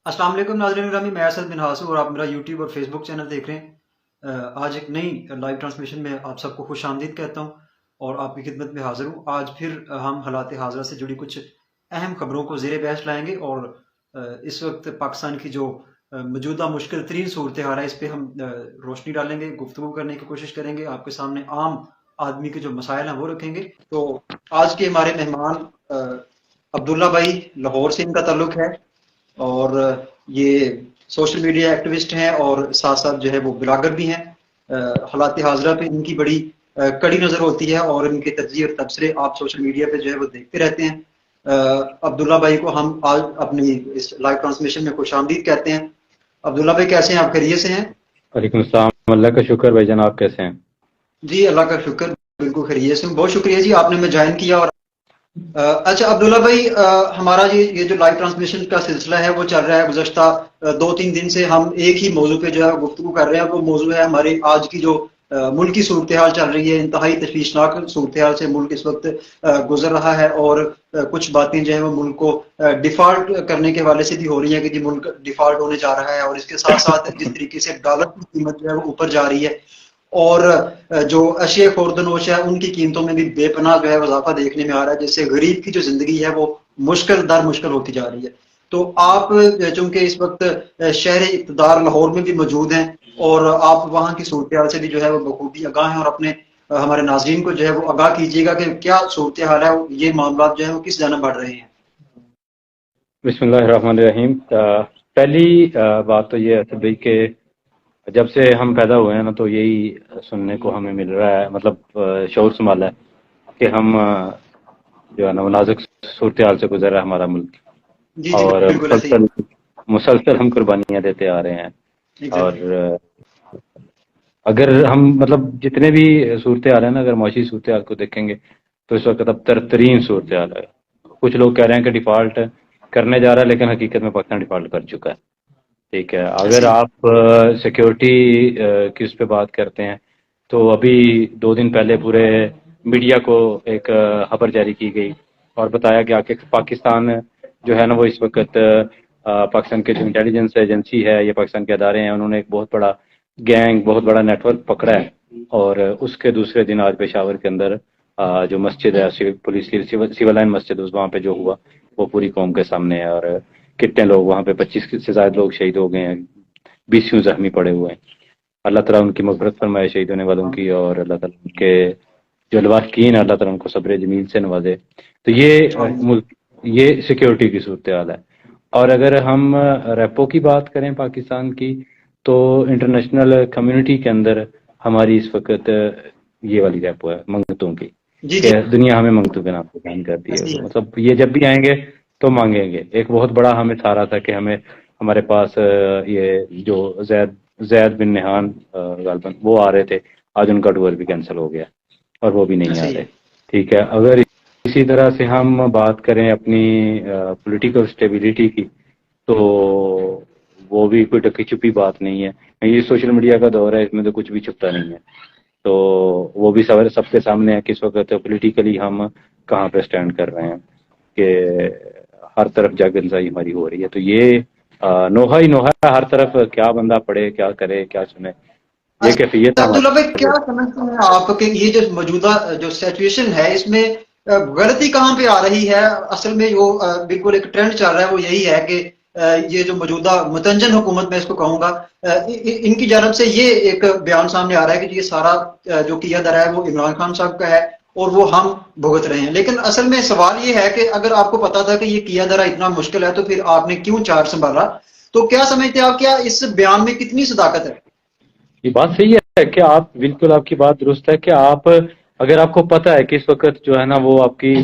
السلام علیکم ناظرین گرامی، میں اسد بن ہاسو اور آپ میرا یوٹیوب اور فیس بک چینل دیکھ رہے ہیں۔ آج ایک نئی لائیو ٹرانسمیشن میں آپ سب کو خوش آمدید کہتا ہوں اور آپ کی خدمت میں حاضر ہوں۔ آج پھر ہم حالات حاضرہ سے جڑی کچھ اہم خبروں کو زیر بحث لائیں گے اور اس وقت پاکستان کی جو موجودہ مشکل ترین صورتحال ہے اس پہ ہم روشنی ڈالیں گے، گفتگو کرنے کی کوشش کریں گے، آپ کے سامنے عام آدمی کے جو مسائل ہیں وہ رکھیں گے۔ تو آج کے ہمارے مہمان عبداللہ بھائی لاہور سے ان کا تعلق ہے، اور یہ سوشل میڈیا ایکٹیوسٹ ہیں اور ساتھ ساتھ جو ہے وہ بلاگر بھی ہیں۔ حالات حاضرہ پہ ان کی بڑی کڑی نظر ہوتی ہے اور ان کے تجزیے اور تبصرے آپ سوشل میڈیا پہ جو ہے وہ دیکھتے رہتے ہیں۔ عبداللہ بھائی کو ہم آج اپنی اس لائیو ٹرانسمیشن میں خوش آمدید کہتے ہیں۔ عبداللہ بھائی کیسے ہیں؟ آپ خیریت سے ہیں؟ وعلیکم السلام، اللہ کا شکر بھائی جان، آپ کیسے ہیں؟ جی اللہ کا شکر، بالکل خیریت سے ہوں۔ بہت شکریہ جی، آپ نے ہمیں جوائن کیا۔ اور اچھا عبداللہ بھائی، ہمارا یہ جو لائیو ٹرانسمیشن کا سلسلہ ہے وہ چل رہا ہے گزشتہ 2-3 دن سے۔ ہم ایک ہی موضوع پہ جو ہے گفتگو کر رہے ہیں، وہ موضوع ہے ہماری آج کی جو ملکی صورتحال چل رہی ہے۔ انتہائی تشویشناک صورتحال سے ملک اس وقت گزر رہا ہے، اور کچھ باتیں جو ہیں وہ ملک کو ڈیفالٹ کرنے کے حوالے سے بھی ہو رہی ہیں کہ جی ملک ڈیفالٹ ہونے جا رہا ہے، اور اس کے ساتھ ساتھ جس طریقے سے ڈالر کی قیمت جو ہے وہ اوپر جا رہی ہے، اور جو اشیاء خوردنوش ہے ان کی قیمتوں میں بھی بے پناہ جو ہے اضافہ دیکھنے میں آ رہا ہے، جس سے غریب کی جو زندگی ہے وہ مشکل در مشکل ہوتی جا رہی ہے۔ تو آپ چونکہ اس وقت شہر اقتدار لاہور میں بھی موجود ہیں اور آپ وہاں کی صورتحال سے بھی جو ہے وہ بخوبی آگاہ ہیں، اور اپنے ہمارے ناظرین کو جو ہے وہ آگاہ کیجیے گا کہ کیا صورتحال ہے، یہ معاملات جو ہے وہ کس جانب بڑھ رہے ہیں۔ بسم اللہ الرحمن الرحیم۔ پہلی بات تو یہ ہے بھائی کہ جب سے ہم پیدا ہوئے ہیں نا تو یہی سننے کو ہمیں مل رہا ہے، مطلب شعور سنبھالا ہے کہ ہم جو ہے نا وہ نازک صورتحال سے گزر رہا ہے ہمارا ملک، جی جی اور بالکل ایسے ہی مسلسل ہم قربانیاں دیتے آ رہے ہیں۔ اور ایگزیکٹلی۔ اگر ہم مطلب جتنے بھی صورتحال ہیں نا، اگر معاشی صورتحال کو دیکھیں گے تو اس وقت اب ترین صورتحال ہے۔ کچھ لوگ کہہ رہے ہیں کہ ڈیفالٹ کرنے جا رہا ہے، لیکن حقیقت میں پاکستان ڈیفالٹ کر چکا ہے۔ ٹھیک ہے، اگر ایسے ہی آپ سیکیورٹی کی اس پہ بات کرتے ہیں تو ابھی 2 دن پہلے پورے میڈیا کو ایک خبر جاری کی گئی اور بتایا گیا کہ پاکستان جو ہے نا وہ اس وقت پاکستان کے جو انٹیلیجنس ایجنسی ہے یا پاکستان کے ادارے ہیں، انہوں نے ایک بہت بڑا گینگ، بہت بڑا نیٹ ورک پکڑا ہے، اور اس کے دوسرے دن آج پشاور کے اندر جو مسجد ہے، پولیس کی سیول لائن مسجد، وہاں پہ جو ہوا وہ پوری قوم کے سامنے ہے، اور کتنے لوگ وہاں پہ 25 سے زائد لوگ شہید ہو گئے ہیں، 20 زخمی پڑے ہوئے ہیں۔ اللہ تعالیٰ ان کی مغفرت فرمائے شہید ہونے والوں کی، اور اللہ تعالیٰ ان کے جو لواحقین ہیں اللہ تعالیٰ ان کو صبر جمیل سے نوازے۔ تو یہ سیکیورٹی کی صورتحال ہے۔ اور اگر ہم ریپو کی بات کریں پاکستان کی، تو انٹرنیشنل کمیونٹی کے اندر ہماری اس وقت یہ والی ریپو ہے منگتوں کی، جی کہ جی دنیا ہمیں منگتوں کے نام پہ بیان کرتی ہے۔ ایسے ہی ہے۔ مطلب یہ جب بھی آئیں گے تو مانگیں گے۔ ایک بہت بڑا ہمیں سہارا تھا کہ ہمارے پاس یہ جو زید بن نہان غالباً وہ آ رہے تھے، آج ان کا ٹور بھی کینسل ہو گیا اور وہ بھی نہیں ایسے آ ہی رہے۔ ہے۔ ٹھیک ہے، اگر اسی طرح سے ہم بات کریں اپنی پولیٹیکل سٹیبلٹی کی، تو وہ بھی کوئی ڈکی چھپی بات نہیں ہے۔ یہ سوشل میڈیا کا دور ہے، اس میں تو کچھ بھی چھپتا نہیں ہے۔ تو وہ بھی سب کے سامنے ہے کہ اس وقت پولیٹیکلی ہم کہاں پہ سٹینڈ کر رہے ہیں، کہ ہر طرف جاگنزائی ہماری ہو رہی ہے۔ تو یہ نوحہ ہی نوحہ ہے، ہر طرف کیا بندہ پڑھے، کیا کرے، کیا سنے، یہ کیفیت اچھا ہے عبداللہ بھائی، ہمارے۔ کیا سمجھتے ہیں آپ کہ یہ جو موجودہ جو سچویشن ہے اس میں غلطی کہاں پہ آ رہی ہے؟ اصل میں جو بالکل ایک ٹرینڈ چل رہا ہے وہ یہی ہے کہ یہ جو موجودہ متنجن حکومت میں اس کو کہوں گا، ان کی جانب سے یہ ایک بیان سامنے آ رہا ہے کہ یہ سارا جو کیا جا رہا ہے وہ عمران خان صاحب کا ہے اور وہ ہم بھگت رہے ہیں۔ لیکن اصل میں سوال یہ ہے کہ اگر آپ کو پتا تھا کہ یہ کیا جا رہا اتنا مشکل ہے تو پھر آپ نے کیوں چارج سنبھالا؟ تو کیا سمجھتے ہیں آپ، کیا اس بیان میں کتنی صداقت ہے؟ یہ بات صحیح ہے کہ بالکل آپ کی بات درست ہے کہ اگر آپ کو پتہ ہے کہ اس وقت جو ہے نا وہ آپ کی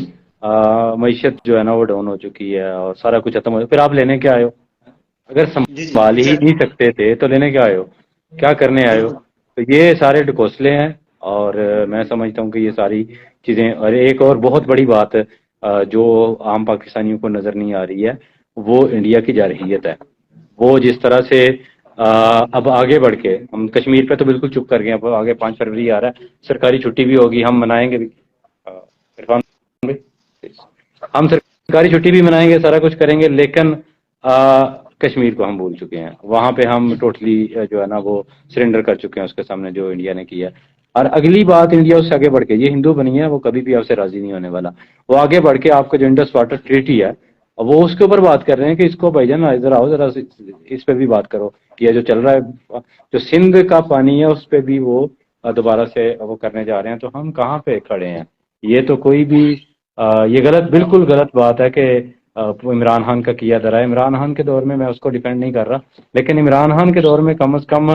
معیشت جو ہے نا وہ ڈاؤن ہو چکی ہے اور سارا کچھ ختم ہو، پھر آپ لینے کیا آئے ہو؟ اگر جی جی سنبھال ہی نہیں ایگزیکٹلی سکتے تھے تو لینے کیا آئے ہو؟ کیا کرنے آئے ہو؟ بالکل تو یہ سارے ڈکوسلے ہیں، اور میں سمجھتا ہوں کہ یہ ساری چیزیں، اور ایک اور بہت بڑی بات جو عام پاکستانیوں کو نظر نہیں آ رہی ہے، وہ انڈیا کی جارحیت ہے۔ وہ جس طرح سے اب آگے بڑھ کے ہم کشمیر پہ تو بالکل چپ کر گئے، اب آگے 5 فروری آ رہا ہے، سرکاری چھٹی بھی ہوگی، ہم منائیں گے بھی۔ عرفان بھائی، ہم سرکاری چھٹی بھی منائیں گے، سارا کچھ کریں گے، لیکن کشمیر کو ہم بھول چکے ہیں، وہاں پہ ہم ٹوٹلی جو ہے نا وہ سرنڈر کر چکے ہیں اس کے سامنے جو انڈیا نے کیا ہے۔ اور اگلی بات، انڈیا اس سے آگے بڑھ کے، یہ ہندو بنی ہے، وہ کبھی بھی آپ سے راضی نہیں ہونے والا، وہ آگے بڑھ کے آپ کا جو انڈس واٹر ٹریٹی ہے وہ اس کے اوپر بات کر رہے ہیں کہ اس کو بھائی جان ادھر آؤ ذرا اس پہ بھی بات کرو، یہ جو چل رہا ہے جو سندھ کا پانی ہے اس پہ بھی وہ دوبارہ سے وہ کرنے جا رہے ہیں، تو ہم کہاں پہ کھڑے ہیں؟ یہ تو کوئی بھی یہ غلط، بالکل غلط بات ہے کہ عمران خان کا کیا درا ہے۔ عمران خان کے دور میں اس کو ڈیفینڈ نہیں کر رہا، لیکن عمران خان کے دور میں کم از کم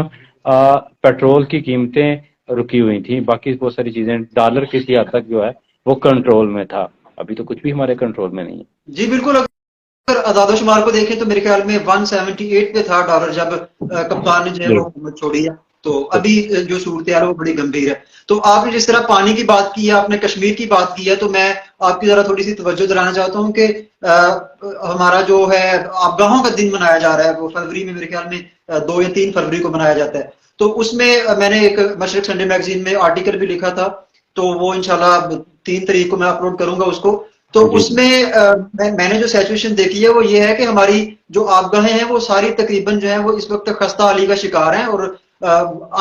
پیٹرول کی قیمتیں رکی ہوئی تھیں، باقی بہت ساری چیزیں، ڈالر کسی حد تک جو ہے وہ کنٹرول میں تھا، ابھی تو کچھ بھی ہمارے کنٹرول میں نہیں ہے۔ جی بالکل، اگر اعداد و شمار کو دیکھیں تو میرے خیال میں 178 پہ تھا ڈالر جب کپتان نے جو ہے وہ حکومت چھوڑی ہے، تو ابھی جو صورتحال ہے وہ بڑی گمبھیر ہے۔ تو آپ نے جس طرح پانی کی بات کی ہے، آپ نے کشمیر کی بات کی ہے، تو میں آپ کی ذرا تھوڑی سی توجہ دلانا چاہتا ہوں کہ ہمارا جو ہے آبگاہوں کا دن منایا جا رہا ہے، وہ فروری میں میرے خیال میں 2 یا 3 فروری کو منایا جاتا ہے۔ تو اس میں میں نے ایک مشرق سنڈے میگزین میں آرٹیکل بھی لکھا تھا، تو وہ انشاءاللہ 3 تاریخ کو میں اپلوڈ کروں گا اس کو۔ تو اس میں میں نے جو سچویشن دیکھی ہے وہ یہ ہے کہ ہماری جو آبگاہیں ہیں وہ ساری تقریباً جو ہیں وہ اس وقت خستہ حالی کا شکار ہیں، اور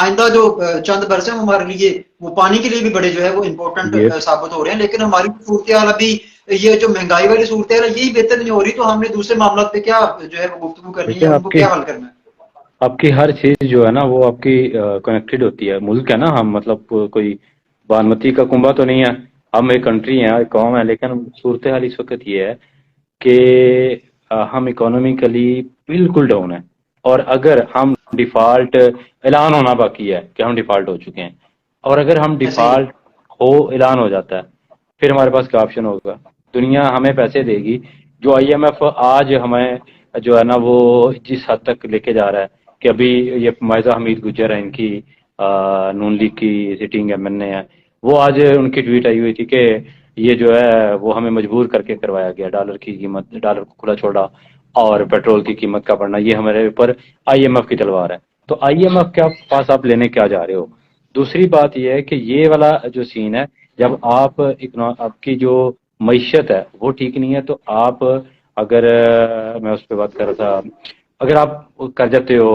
آئندہ جو چند برس ہیں ہمارے لیے وہ پانی کے لیے بھی بڑے جو ہے وہ امپورٹنٹ ثابت ہو رہے ہیں، لیکن ہماری صورتحال ابھی یہ جو مہنگائی والی صورتحال ہے یہی بہتر نہیں ہو رہی، تو ہم نے دوسرے معاملات پہ کیا جو ہے وہ گفتگو کرنی ہے، ان کو کیا حل کرنا ہے؟ آپ کی ہر چیز جو ہے نا وہ آپ کی کنیکٹڈ ہوتی ہے، ملک ہے نا ہم، مطلب کوئی بانمتی کا کنبہ تو نہیں ہے، ہم ایک کنٹری ہیں، ایک قوم ہے، لیکن صورتحال اس وقت یہ ہے کہ ہم اکانومیکلی بالکل ڈاؤن ہیں، اور اگر ہم ڈیفالٹ اعلان ہونا باقی ہے کہ ہم ڈیفالٹ ہو چکے ہیں، اور اگر ہم صحیح ڈیفالٹ اعلان ہو جاتا ہے، پھر ہمارے پاس کیا آپشن ہوگا؟ دنیا ہمیں پیسے دے گی، جو آئی ایم ایف آج ہمیں جو ہے نا وہ جس حد تک لے کے جا رہا ہے کہ ابھی یہ معزہ حمید گجر ہے، ان کی نون لیگ کی سٹنگ ایم این اے ہے، وہ آج ان کی ٹویٹ آئی ہوئی تھی کہ یہ جو ہے وہ ہمیں مجبور کر کے کروایا گیا، ڈالر کی قیمت، ڈالر کو کھلا چھوڑا اور پیٹرول کی قیمت کا بڑھنا، یہ ہمارے اوپر آئی ایم ایف کی تلوار ہے۔ تو آئی ایم ایف کے پاس آپ لینے کیا جا رہے ہو؟ دوسری بات یہ ہے کہ یہ والا جو سین ہے، جب آپ کی جو معیشت ہے وہ ٹھیک نہیں ہے، تو آپ اگر میں اس پہ بات کر رہا تھا، اگر آپ کر جاتے ہو،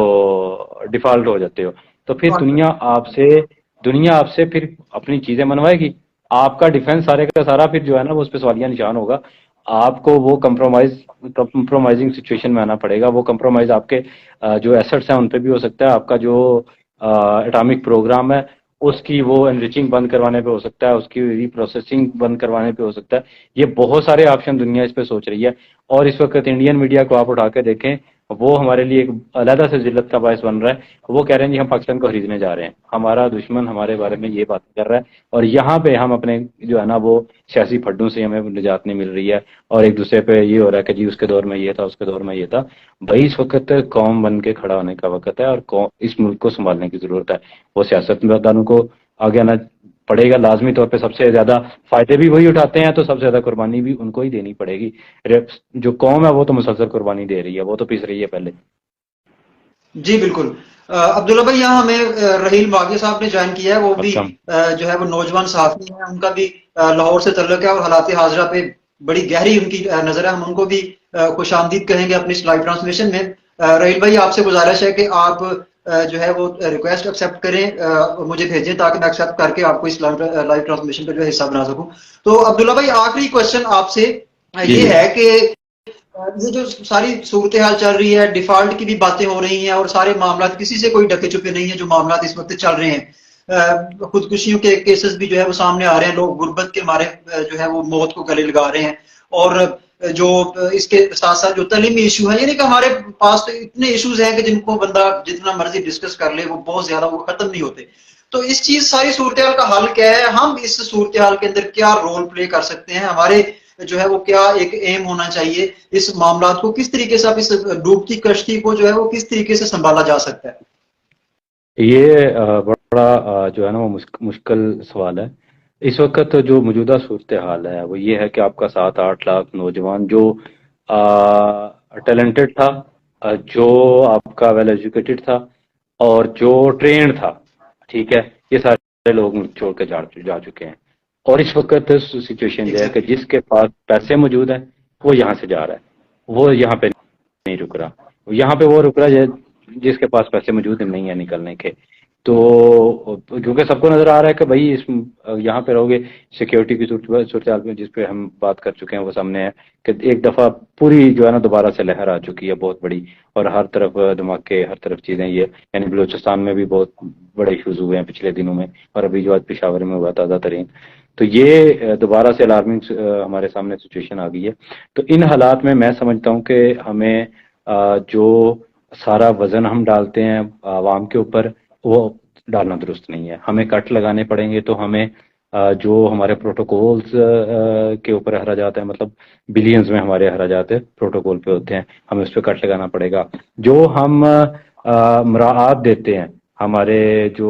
ڈیفالٹ ہو جاتے ہو، تو پھر دنیا آپ سے پھر اپنی چیزیں منوائے گی، آپ کا ڈیفنس سارے کا سارا پھر جو ہے نا وہ اس پہ سوالیہ نشان ہوگا، آپ کو وہ کمپرومائزنگ سچویشن میں آنا پڑے گا، وہ کمپرومائز آپ کے جو ایسٹس ہیں ان پہ بھی ہو سکتا ہے، آپ کا جو اٹامک پروگرام ہے اس کی وہ انریچنگ بند کروانے پہ ہو سکتا ہے، اس کی ری پروسیسنگ بند کروانے پہ ہو سکتا ہے، یہ بہت سارے آپشن دنیا اس پہ سوچ رہی ہے، اور اس وقت انڈین میڈیا کو آپ اٹھا کے دیکھیں، وہ ہمارے لیے ایک علیحدہ سے ذلت کا باعث بن رہا ہے، وہ کہہ رہے ہیں جی ہم پاکستان کو خریدنے جا رہے ہیں، ہمارا دشمن ہمارے بارے میں یہ بات کر رہا ہے، اور یہاں پہ ہم اپنے جو ہے نا وہ سیاسی پھڈوں سے ہمیں نجات نہیں مل رہی ہے، اور ایک دوسرے پہ یہ ہو رہا ہے کہ جی اس کے دور میں یہ تھا، اس کے دور میں یہ تھا۔ بھائی اس وقت قوم بن کے کھڑا ہونے کا وقت ہے، اور اس ملک کو سنبھالنے کی ضرورت ہے، وہ سیاست مداروں کو آگے آنا پڑے گا لازمی طور پہ، سب سے زیادہ فائدے بھی وہی اٹھاتے ہیں، تو سب سے زیادہ قربانی بھی ان کو ہی دینی پڑے گی، جو قوم ہے وہ تو مسلسل قربانی دے رہی ہے، وہ تو پیس رہی ہے پہلے۔ جی بالکل۔ عبداللہ بھائی یہاں ہمیں رحیل باغی صاحب نے جوائن کیا ہے، وہ بھی جو ہے وہ نوجوان صحافی ہیں، ان کا بھی لاہور سے تعلق ہے، اور حالات حاضرہ پہ بڑی گہری ان کی نظر ہے، ہم ان کو بھی خوش آمدید کہیں گے اپنی اس لائیو ٹرانسمیشن میں۔ رحیل بھائی آپ سے گزارش ہے کہ آپ جو ہے وہ ریکویسٹ ایکسیپٹ کریں، مجھے بھیجیں تاکہ میں ایکسیپٹ کر کے آپ کو اس لائیو ٹرانسمیشن کا جو ہے حصہ بنا سکوں۔ تو عبداللہ بھائی آخری کوشچن آپ سے یہ ہے کہ یہ جو ساری صورتحال چل رہی ہے، ڈیفالٹ کی بھی باتیں ہو رہی ہیں، اور سارے معاملات کسی سے کوئی ڈکے چھپے نہیں ہیں، جو معاملات اس وقت چل رہے ہیں، خودکشیوں کے کیسز بھی جو ہے وہ سامنے آ رہے ہیں، لوگ غربت کے مارے جو ہے وہ موت کو گلے لگا رہے ہیں، اور جو اس کے ساتھ ساتھ جو تعلیمی ایشو ہیں، یعنی کہ ہمارے پاس تو اتنے ایشوز ہیں کہ جن کو بندہ جتنا مرضی ڈسکس کر لے وہ بہت زیادہ وہ ختم نہیں ہوتے۔ تو اس چیز ساری صورتحال کا حل کیا ہے؟ ہم اس صورتحال کے اندر کیا رول پلے کر سکتے ہیں؟ ہمارے جو ہے وہ کیا ایک ایم ہونا چاہیے؟ اس معاملات کو کس طریقے سے آپ اس ڈوبتی کشتی کو جو ہے وہ کس طریقے سے سنبھالا جا سکتا ہے؟ یہ بڑا جو ہے نا وہ مشکل سوال ہے۔ اس وقت جو موجودہ صورتحال ہے وہ یہ ہے کہ آپ کا 7-8 لاکھ نوجوان جو ٹیلنٹڈ تھا، جو آپ کا ویل ایجوکیٹڈ تھا، اور جو ٹرینڈ تھا، ٹھیک ہے، یہ سارے لوگ چھوڑ کے جا چکے ہیں، اور اس وقت سچویشن یہ ہے کہ جس کے پاس پیسے موجود ہیں وہ یہاں سے جا رہا ہے، وہ یہاں پہ نہیں رک رہا، یہاں پہ وہ رک رہا ہے جس کے پاس پیسے موجود نہیں ہے نکلنے کے. تو کیونکہ سب کو نظر آ رہا ہے کہ بھائی اس یہاں پہ رہو گے سیکیورٹی کی صورتحال میں جس پہ ہم بات کر چکے ہیں وہ سامنے ہے کہ ایک دفعہ پوری جو ہے نا دوبارہ سے لہر آ چکی ہے بہت بڑی, اور ہر طرف دھماکے, ہر طرف چیزیں یہ, یعنی بلوچستان میں بھی بہت بڑے ایشوز ہوئے ہیں پچھلے دنوں میں, اور ابھی جو آج پشاور میں ہوا تازہ ترین. تو یہ دوبارہ سے الارمنگ ہمارے سامنے سچویشن آ گئی ہے. تو ان حالات میں میں سمجھتا ہوں کہ ہمیں جو سارا وزن ہم ڈالتے ہیں عوام کے اوپر وہ ڈالنا درست نہیں ہے. ہمیں کٹ لگانے پڑیں گے. تو ہمیں جو ہمارے پروٹوکولز کے اوپر اخراجات ہیں, مطلب بلینز میں ہمارے اخراجات پروٹوکول پہ ہوتے ہیں, ہمیں اس پہ کٹ لگانا پڑے گا. جو ہم مراعات دیتے ہیں, ہمارے جو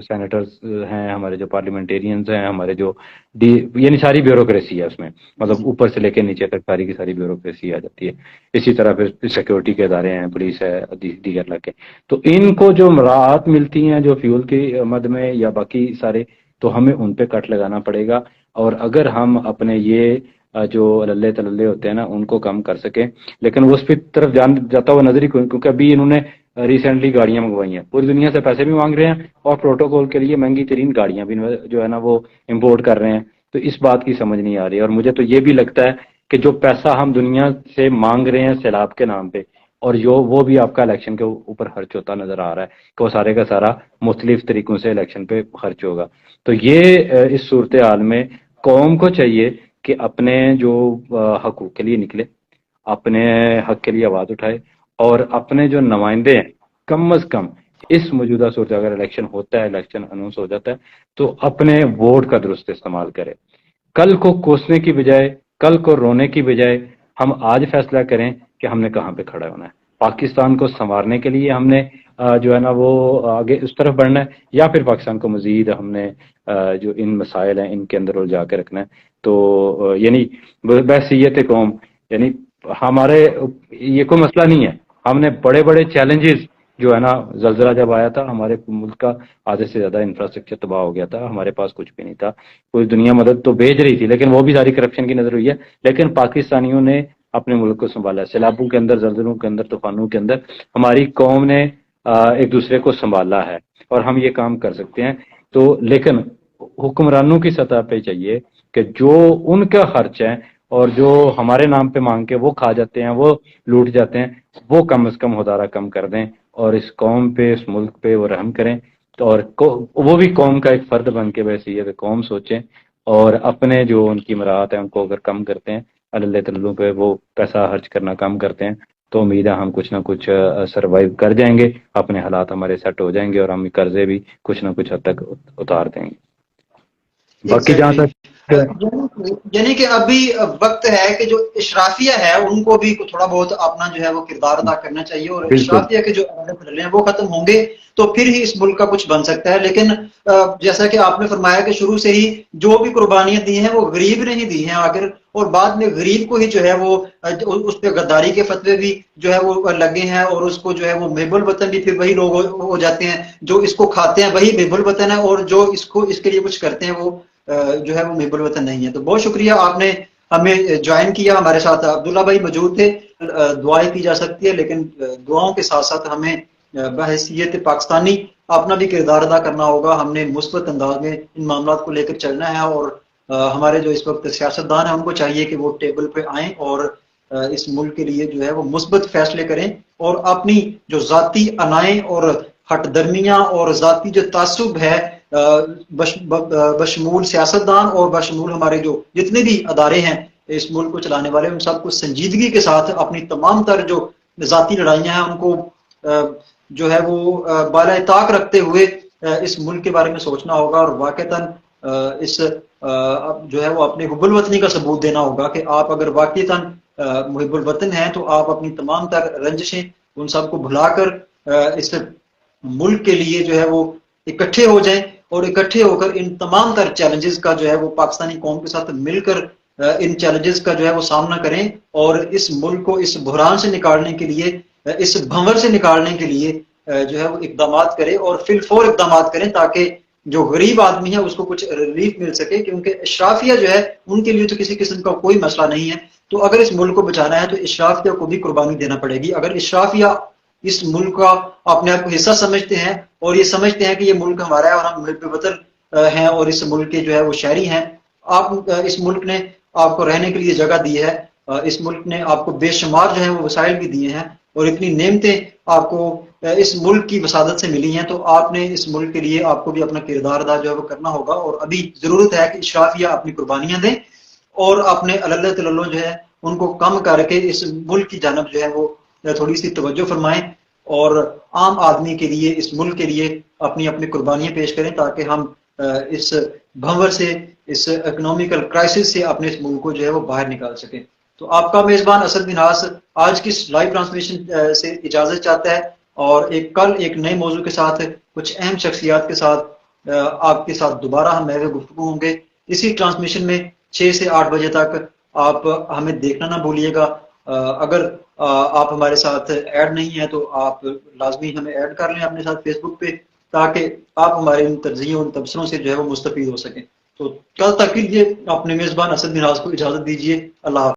سینیٹرز ہیں, ہمارے جو پارلیمنٹیرینز ہیں, ہمارے جو یعنی ساری بیوروکریسی ہے اس میں, مطلب اوپر سے لے کے نیچے تک ساری کی ساری بیوروکریسی آ جاتی ہے. اسی طرح پھر سیکیورٹی کے ادارے ہیں, پولیس ہے, دیگر علاقے. تو ان کو جو مراعات ملتی ہیں جو فیول کی مد میں یا باقی سارے, تو ہمیں ان پہ کٹ لگانا پڑے گا. اور اگر ہم اپنے یہ جو للے تللے ہوتے ہیں نا ان کو کم کر سکیں, لیکن وہ اس پہ طرف جاتا ہوا نظر ہی کوئی, کیونکہ ابھی انہوں نے ریسنٹلی گاڑیاں منگوائی ہیں, پوری دنیا سے پیسے بھی مانگ رہے ہیں, اور پروٹوکول کے لیے مہنگی ترین گاڑیاں بھی جو ہے نا وہ امپورٹ کر رہے ہیں. تو اس بات کی سمجھ نہیں آ رہی. اور مجھے تو یہ بھی لگتا ہے کہ جو پیسہ ہم دنیا سے مانگ رہے ہیں سیلاب کے نام پہ, اور وہ بھی آپ کا الیکشن کے اوپر خرچ ہوتا نظر آ رہا ہے کہ وہ سارے کا سارا مختلف طریقوں سے الیکشن پہ خرچ ہوگا. تو یہ اس صورتحال میں قوم کو چاہیے کہ اپنے جو حقوق کے لیے نکلے, اپنے حق کے لیے آواز اٹھائے, اور اپنے جو نمائندے ہیں کم از کم اس موجودہ صورت اگر الیکشن ہوتا ہے, الیکشن اناؤنس ہو جاتا ہے, تو اپنے ووٹ کا درست استعمال کرے. کل کو کوسنے کی بجائے, کل کو رونے کی بجائے, ہم آج فیصلہ کریں کہ ہم نے کہاں پہ کھڑا ہونا ہے. پاکستان کو سنوارنے کے لیے ہم نے جو ہے نا وہ آگے اس طرف بڑھنا ہے, یا پھر پاکستان کو مزید ہم نے جو ان مسائل ہیں ان کے اندر الجھا کے رکھنا ہے. تو یعنی بحثیت قوم, یعنی ہمارے یہ کوئی مسئلہ نہیں ہے. ہم نے بڑے بڑے چیلنجز جو ہے نا, زلزلہ جب آیا تھا ہمارے ملک کا آدھے سے زیادہ انفراسٹرکچر تباہ ہو گیا تھا, ہمارے پاس کچھ بھی نہیں تھا. پوری دنیا مدد تو بھیج رہی تھی لیکن وہ بھی ساری کرپشن کی نظر ہوئی ہے. لیکن پاکستانیوں نے اپنے ملک کو سنبھالا. سیلابوں کے اندر, زلزلوں کے اندر, طوفانوں کے اندر ہماری قوم نے ایک دوسرے کو سنبھالا ہے, اور ہم یہ کام کر سکتے ہیں. تو لیکن حکمرانوں کی سطح پہ چاہیے کہ جو ان کا خرچ ہے اور جو ہمارے نام پہ مانگ کے وہ کھا جاتے ہیں, وہ لوٹ جاتے ہیں, وہ کم از کم ہدارہ کم کر دیں, اور اس قوم پہ, اس ملک پہ وہ رحم کریں. اور وہ بھی قوم کا ایک فرد بن کے ویسے یہ قوم سوچیں, اور اپنے جو ان کی مراعات ہیں ان کو اگر کم کرتے ہیں, اللہ تعالیٰ پہ وہ پیسہ خرچ کرنا کم کرتے ہیں, تو امید ہے ہم کچھ نہ کچھ سروائیو کر جائیں گے, اپنے حالات ہمارے سیٹ ہو جائیں گے, اور ہم قرضے بھی کچھ نہ کچھ حد تک اتار دیں گے. باقی جہاں ایگزیکٹلی. تک یعنی کہ ابھی وقت ہے کہ جو اشرافیہ ہے ان کو بھی تھوڑا بہت اپنا جو ہے وہ کردار ادا کرنا چاہیے, اور بالکل اشرافیہ کے جو ہیں وہ ختم ہوں گے تو پھر ہی اس ملک کا کچھ بن سکتا ہے. لیکن جیسا کہ آپ نے فرمایا کہ شروع سے ہی جو بھی قربانیاں دی ہیں وہ غریب نے ہی دی ہیں آخر, اور بعد میں غریب کو ہی جو ہے وہ اس پہ غداری کے فتوے بھی جو ہے وہ لگے ہیں, اور اس کو جو ہے وہ محب الوطن بھی پھر وہی لوگ ہو جاتے ہیں. جو اس کو کھاتے ہیں وہی محب الوطن ہے, اور جو اس کے لیے کچھ کرتے ہیں وہ جو ہے وہ محب الوطن نہیں ہے. تو بہت شکریہ, آپ نے ہمیں جوائن کیا. ہمارے ساتھ عبداللہ بھائی موجود تھے. دعائیں کی جا سکتی ہے, لیکن دعاؤں کے ساتھ ساتھ ہمیں بحیثیت پاکستانی اپنا بھی کردار ادا کرنا ہوگا. ہم نے مثبت انداز میں ان معاملات کو لے کر چلنا ہے, اور ہمارے جو اس وقت سیاستدان ہیں ان کو چاہیے کہ وہ ٹیبل پہ آئیں اور اس ملک کے لیے جو ہے وہ مثبت فیصلے کریں, اور اپنی جو ذاتی انائیں اور ہٹ درمیاں اور ذاتی جو تعصب ہے بشمول سیاستدان اور بشمول ہمارے جو جتنے بھی ادارے ہیں اس ملک کو چلانے والے, ان سب کو سنجیدگی کے ساتھ اپنی تمام تر جو ذاتی لڑائیاں ہیں ان کو جو ہے وہ بالائے طاق رکھتے ہوئے اس ملک کے بارے میں سوچنا ہوگا, اور واقعتاً اس جو ہے وہ اپنے حب الوطنی کا ثبوت دینا ہوگا کہ آپ اگر واقعتاً محب الوطن ہیں تو آپ اپنی تمام تر رنجشیں ان سب کو بھلا کر اس ملک کے لیے جو ہے وہ اکٹھے ہو جائیں, اور اکٹھے ہو کر ان تمام تر چیلنجز کا جو ہے وہ پاکستانی قوم کے ساتھ مل کر ان چیلنجز کا جو ہے وہ سامنا کریں, اور اس ملک کو اس بحران سے نکالنے کے لیے, اس بھنور سے نکالنے کے لیے جو ہے وہ اقدامات کریں, اور فی الفور اقدامات کریں, تاکہ جو غریب آدمی ہے اس کو کچھ ریلیف مل سکے، کیونکہ اشرافیہ جو ہے ان کے لیے تو کسی قسم کا کوئی مسئلہ نہیں ہے. تو اگر اس ملک کو بچانا ہے تو اشرافیہ کو بھی قربانی دینا پڑے گی. اگر اشرافیہ اس ملک کا اپنے آپ کو حصہ سمجھتے ہیں اور یہ سمجھتے ہیں کہ یہ ملک ہمارا ہے اور ہم ملک وطن ہیں اور اس ملک کے جو ہے وہ شہری ہیں، آپ اس ملک نے آپ کو رہنے کے لیے جگہ دی ہے، اس ملک نے آپ کو بے شمار جو ہے وہ وسائل بھی دیے ہیں اور اتنی نعمتیں آپ کو اس ملک کی وسادت سے ملی ہیں، تو آپ نے اس ملک کے لیے آپ کو بھی اپنا کردار ادا جو ہے وہ کرنا ہوگا. اور ابھی ضرورت ہے کہ اشرافیہ اپنی قربانیاں دیں اور اپنے اللہ تللو جو ہے ان کو کم کر کے اس ملک کی جانب جو ہے وہ تھوڑی سی توجہ فرمائیں اور عام آدمی کے لیے اس ملک کے لیے اپنی اپنی قربانیاں پیش کریں، تاکہ ہم اس بھنور سے، اس اکنامیکل کرائسس سے اپنے اس ملک کو جو ہے وہ باہر نکال سکیں. تو آپ کا میزبان اسد بن ہاس آج کی اس لائیو ٹرانسمیشن سے اجازت چاہتا ہے، اور کل ایک نئے موضوع کے ساتھ کچھ اہم شخصیات کے ساتھ آپ کے ساتھ دوبارہ ہم محو گفتگو ہوں گے اسی ٹرانسمیشن میں 6 سے 8 بجے تک. آپ ہمیں دیکھنا نہ بھولیے گا. اگر آپ ہمارے ساتھ ایڈ نہیں ہیں تو آپ لازمی ہمیں ایڈ کر لیں اپنے ساتھ فیس بک پہ، تاکہ آپ ہمارے ان تجزیوں ان تبصروں سے جو ہے وہ مستفید ہو سکیں. تو کل تک کے لیے اپنے میزبان اسد بن ہاس کو اجازت دیجیے. اللہ حافظ.